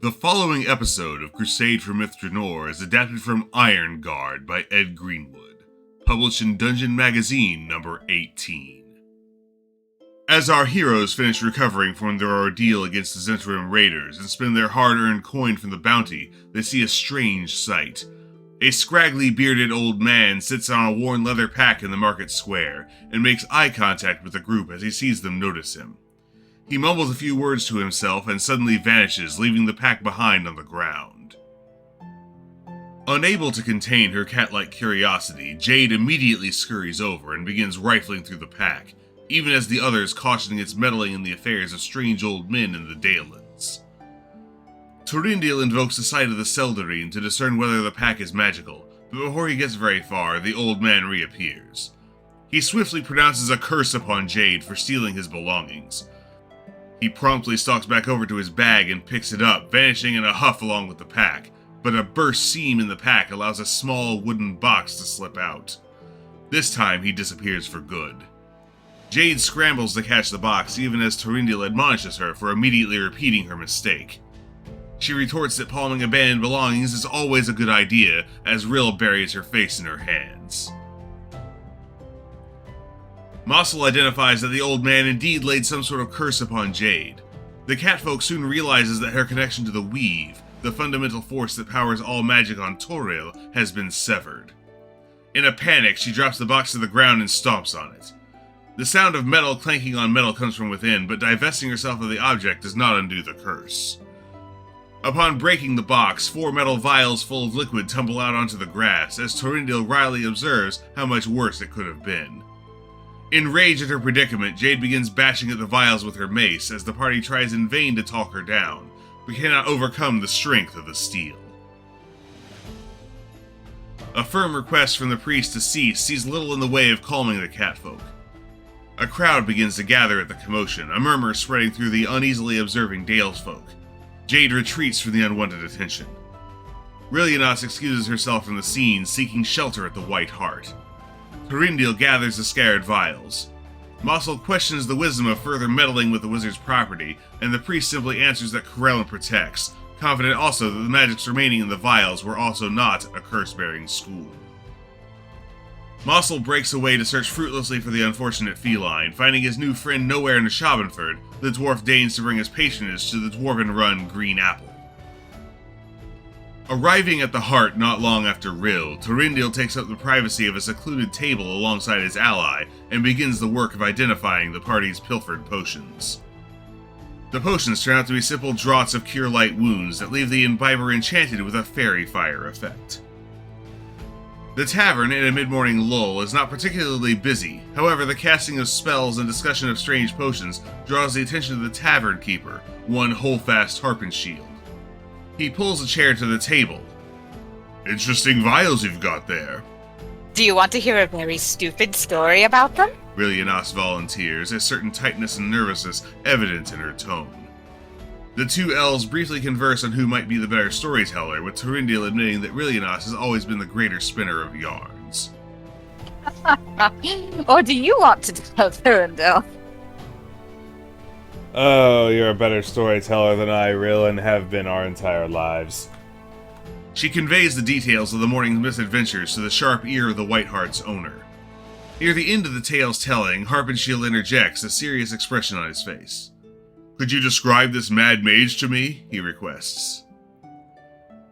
The following episode of Crusade for Myth Drannor is adapted from Irongard by Ed Greenwood, published in Dungeon Magazine number 18. As our heroes finish recovering from their ordeal against the Zhentarim raiders and spend their hard-earned coin from the bounty, they see a strange sight. A scraggly bearded old man sits on a worn leather pack in the market square and makes eye contact with the group as he sees them notice him. He mumbles a few words to himself and suddenly vanishes, leaving the pack behind on the ground. Unable to contain her cat-like curiosity, Jade immediately scurries over and begins rifling through the pack, even as the others cautioning its meddling in the affairs of strange old men in the Dalelands. Túrendil invokes the sight of the Seldarine to discern whether the pack is magical, but before he gets very far, the old man reappears. He swiftly pronounces a curse upon Jade for stealing his belongings. He promptly stalks back over to his bag and picks it up, vanishing in a huff along with the pack, but a burst seam in the pack allows a small wooden box to slip out. This time he disappears for good. Jade scrambles to catch the box even as Túrendil admonishes her for immediately repeating her mistake. She retorts that palming abandoned belongings is always a good idea, as Rill buries her face in her hands. Massul identifies that the old man indeed laid some sort of curse upon Jade. The catfolk soon realizes that her connection to the Weave, the fundamental force that powers all magic on Túrendil, has been severed. In a panic, she drops the box to the ground and stomps on it. The sound of metal clanking on metal comes from within, but divesting herself of the object does not undo the curse. Upon breaking the box, 4 metal vials full of liquid tumble out onto the grass, as Túrendil wryly observes how much worse it could have been. Enraged at her predicament, Jade begins bashing at the vials with her mace as the party tries in vain to talk her down, but cannot overcome the strength of the steel. A firm request from the priest to cease sees little in the way of calming the catfolk. A crowd begins to gather at the commotion, a murmur spreading through the uneasily observing Dalesfolk. Jade retreats from the unwanted attention. Rilyanasse excuses herself from the scene, seeking shelter at the White Hart. Túrendil gathers the scared vials. Massul questions the wisdom of further meddling with the wizard's property, and the priest simply answers that Corellin protects, confident also that the magics remaining in the vials were also not a curse-bearing school. Massul breaks away to search fruitlessly for the unfortunate feline, finding his new friend nowhere in Ashabenford. The dwarf deigns to bring his patronage to the dwarven-run Green Apple. Arriving at the Heart not long after Rill, Túrendil takes up the privacy of a secluded table alongside his ally and begins the work of identifying the party's pilfered potions. The potions turn out to be simple draughts of cure light wounds that leave the imbiber enchanted with a fairy fire effect. The tavern, in a mid-morning lull, is not particularly busy. However, the casting of spells and discussion of strange potions draws the attention of the tavern keeper, one Holdfast Harpenshield. He pulls a chair to the table. "Interesting vials you've got there." Do you want to hear a very stupid story about them? Rilyanasse volunteers, a certain tightness and nervousness evident in her tone. The two elves briefly converse on who might be the better storyteller, with Túrendil admitting that Rilyanasse has always been the greater spinner of yarns. Or do you want to tell Túrendil? Oh, you're a better storyteller than I, Rill, and have been our entire lives. She conveys the details of the morning's misadventures to the sharp ear of the White Hart's owner. Near the end of the tale's telling, Harpenshield interjects, a serious expression on his face. "Could you describe this mad mage to me?" he requests.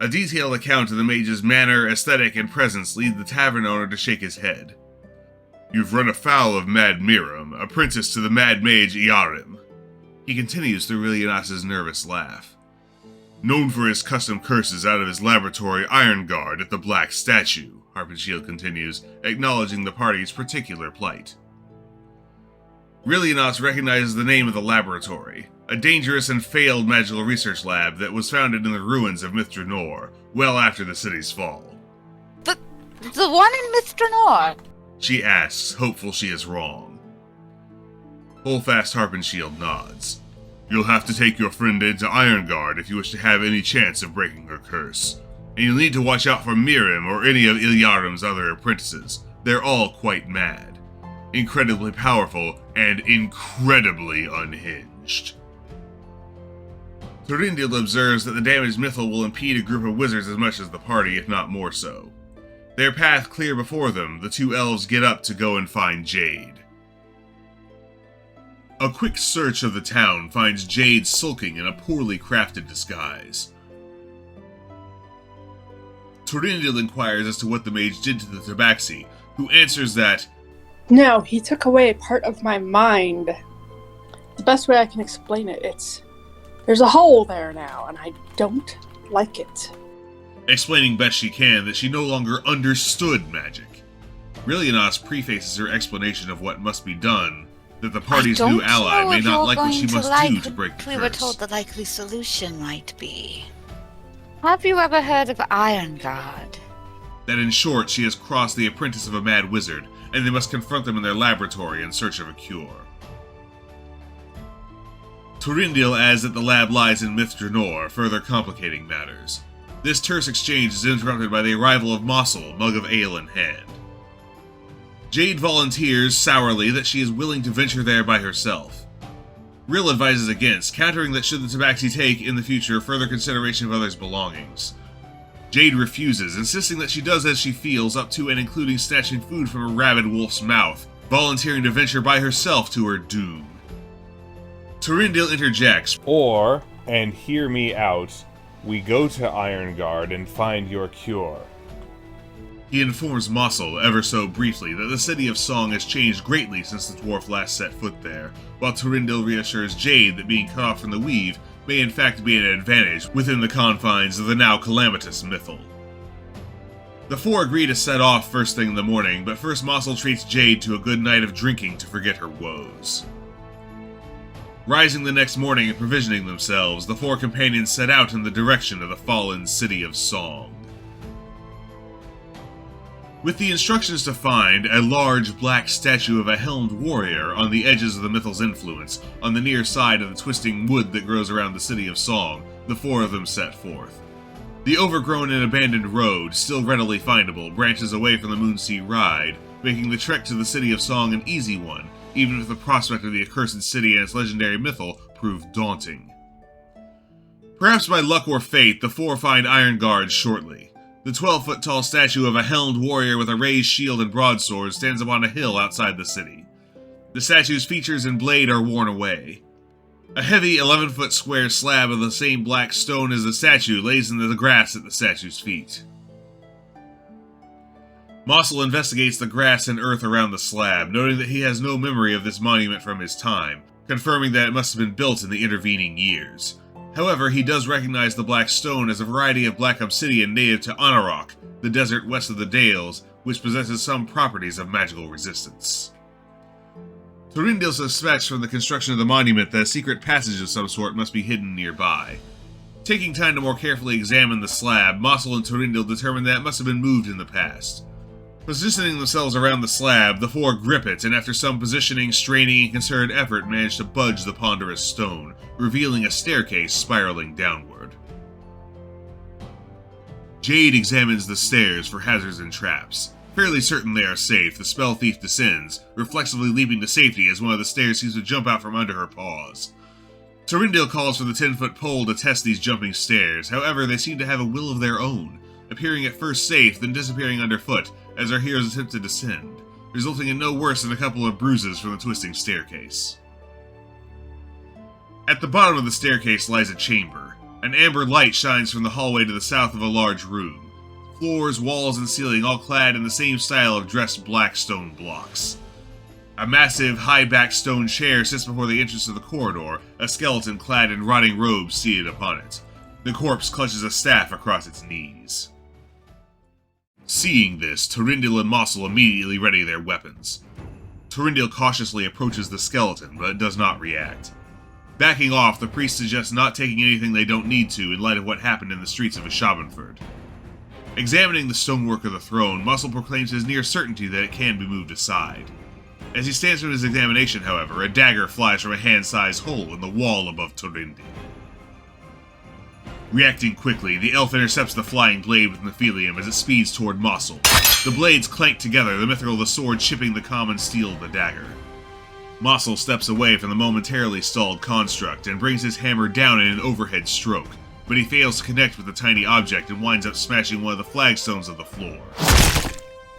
A detailed account of the mage's manner, aesthetic, and presence lead the tavern owner to shake his head. "You've run afoul of Mad Miram, apprentice to the mad mage Zhentarim." He continues through Rilyannasse's nervous laugh. "Known for his custom curses out of his laboratory Irongard at the Black Statue," Harpenshield continues, acknowledging the party's particular plight. Rilyanasse recognizes the name of the laboratory, a dangerous and failed magical research lab that was founded in the ruins of Myth Drannor, well after the city's fall. The one in Myth Drannor? She asks, hopeful she is wrong. Holdfast Harpenshield nods. "You'll have to take your friend into Irongard if you wish to have any chance of breaking her curse. And you'll need to watch out for Miram or any of Ilyarim's other apprentices. They're all quite mad. Incredibly powerful and incredibly unhinged." Túrendil observes that the damaged Mythal will impede a group of wizards as much as the party, if not more so. Their path clear before them, the two elves get up to go and find Jade. A quick search of the town finds Jade sulking in a poorly crafted disguise. Túrendil inquires as to what the mage did to the tabaxi, who answers that, "No, he took away part of my mind. The best way I can explain it, there's a hole there now, and I don't like it." Explaining best she can that she no longer understood magic. Rilyanasse prefaces her explanation of what must be done, that the party's new ally may not like what she must do to break the curse. We were told the likely solution might be. Have you ever heard of Irongard? That in short, she has crossed the apprentice of a mad wizard, and they must confront them in their laboratory in search of a cure. Túrendil adds that the lab lies in Myth Drannor, further complicating matters. This terse exchange is interrupted by the arrival of Massul, mug of ale in hand. Jade volunteers, sourly, that she is willing to venture there by herself. Rill advises against, countering that should the tabaxi take, in the future, further consideration of others' belongings. Jade refuses, insisting that she does as she feels, up to and including snatching food from a rabid wolf's mouth, volunteering to venture by herself to her doom. Túrendil interjects, Or, and hear me out, we go to Irongard and find your cure. He informs Massul, ever so briefly, that the city of Song has changed greatly since the dwarf last set foot there, while Túrendil reassures Jade that being cut off from the weave may in fact be an advantage within the confines of the now calamitous Mythal. The four agree to set off first thing in the morning, but first Massul treats Jade to a good night of drinking to forget her woes. Rising the next morning and provisioning themselves, the four companions set out in the direction of the fallen city of Song. With the instructions to find a large black statue of a helmed warrior on the edges of the Mythal's influence, on the near side of the twisting wood that grows around the city of Song, the four of them set forth. The overgrown and abandoned road, still readily findable, branches away from the Moonsea Ride, making the trek to the city of Song an easy one, even if the prospect of the accursed city and its legendary Mythal proved daunting. Perhaps by luck or fate, the four find Irongard shortly. The 12-foot-tall statue of a helmed warrior with a raised shield and broadsword stands upon a hill outside the city. The statue's features and blade are worn away. A heavy 11-foot square slab of the same black stone as the statue lays in the grass at the statue's feet. Massul investigates the grass and earth around the slab, noting that he has no memory of this monument from his time, confirming that it must have been built in the intervening years. However, he does recognize the black stone as a variety of black obsidian native to Anarok, the desert west of the Dales, which possesses some properties of magical resistance. Túrendil suspects from the construction of the monument that a secret passage of some sort must be hidden nearby. Taking time to more carefully examine the slab, Massul and Túrendil determine that it must have been moved in the past. Positioning themselves around the slab, the four grip it, and after some positioning, straining, and concerted effort manage to budge the ponderous stone, revealing a staircase spiraling downward. Jade examines the stairs for hazards and traps. Fairly certain they are safe, the spellthief descends, reflexively leaping to safety as one of the stairs seems to jump out from under her paws. Túrendil calls for the 10-foot pole to test these jumping stairs, however they seem to have a will of their own, appearing at first safe, then disappearing underfoot as our heroes attempt to descend, resulting in no worse than a couple of bruises from the twisting staircase. At the bottom of the staircase lies a chamber. An amber light shines from the hallway to the south of a large room. Floors, walls, and ceiling all clad in the same style of dressed black stone blocks. A massive, high-backed stone chair sits before the entrance of the corridor, a skeleton clad in rotting robes seated upon it. The corpse clutches a staff across its knees. Seeing this, Túrendil and Massul immediately ready their weapons. Túrendil cautiously approaches the skeleton, but it does not react. Backing off, the priest suggests not taking anything they don't need to in light of what happened in the streets of Ashabenford. Examining the stonework of the throne, Massul proclaims his near certainty that it can be moved aside. As he stands from his examination, however, a dagger flies from a hand-sized hole in the wall above Túrendil. Reacting quickly, the elf intercepts the flying blade with Nephilium as it speeds toward Massul. The blades clank together, the mithril of the sword chipping the common steel of the dagger. Massul steps away from the momentarily stalled construct and brings his hammer down in an overhead stroke, but he fails to connect with the tiny object and winds up smashing one of the flagstones of the floor.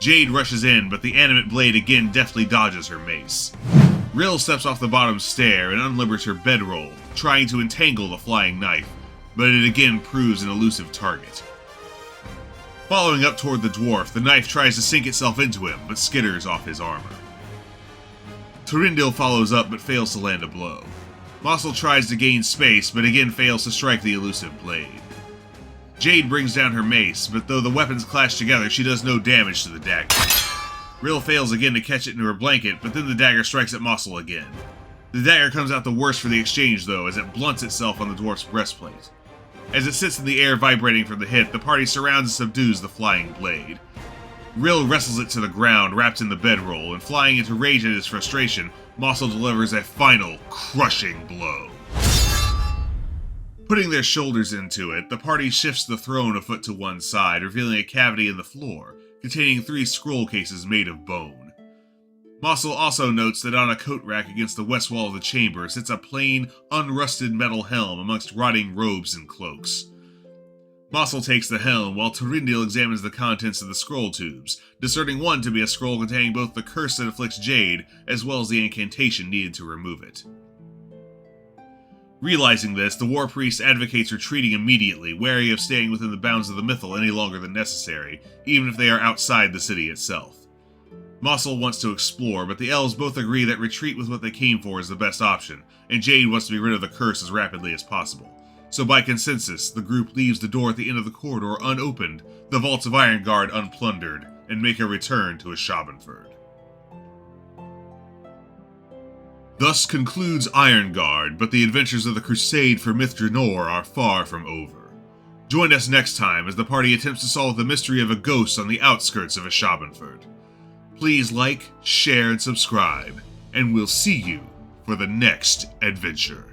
Jade rushes in, but the animate blade again deftly dodges her mace. Rill steps off the bottom stair and unlimbers her bedroll, trying to entangle the flying knife, but it again proves an elusive target. Following up toward the dwarf, the knife tries to sink itself into him, but skitters off his armor. Túrendil follows up but fails to land a blow. Massul tries to gain space, but again fails to strike the elusive blade. Jade brings down her mace, but though the weapons clash together, she does no damage to the dagger. Rill fails again to catch it into her blanket, but then the dagger strikes at Massul again. The dagger comes out the worse for the exchange, though, as it blunts itself on the dwarf's breastplate. As it sits in the air vibrating from the hit, the party surrounds and subdues the flying blade. Rill wrestles it to the ground, wrapped in the bedroll, and flying into rage at his frustration, Massul delivers a final, crushing blow. Putting their shoulders into it, the party shifts the throne a foot to one side, revealing a cavity in the floor, containing 3 scroll cases made of bone. Massul also notes that on a coat rack against the west wall of the chamber sits a plain, unrusted metal helm amongst rotting robes and cloaks. Massul takes the helm, while Túrendil examines the contents of the scroll tubes, discerning one to be a scroll containing both the curse that afflicts Jade, as well as the incantation needed to remove it. Realizing this, the warpriest advocates retreating immediately, wary of staying within the bounds of the Mythal any longer than necessary, even if they are outside the city itself. Massul wants to explore, but the elves both agree that retreat with what they came for is the best option, and Jade wants to be rid of the curse as rapidly as possible. So by consensus, the group leaves the door at the end of the corridor unopened, the vaults of Irongard unplundered, and make a return to Ashabenford. Thus concludes Irongard, but the adventures of the Crusade for Myth Drannor are far from over. Join us next time as the party attempts to solve the mystery of a ghost on the outskirts of Ashabenford. Please like, share, and subscribe, and we'll see you for the next adventure.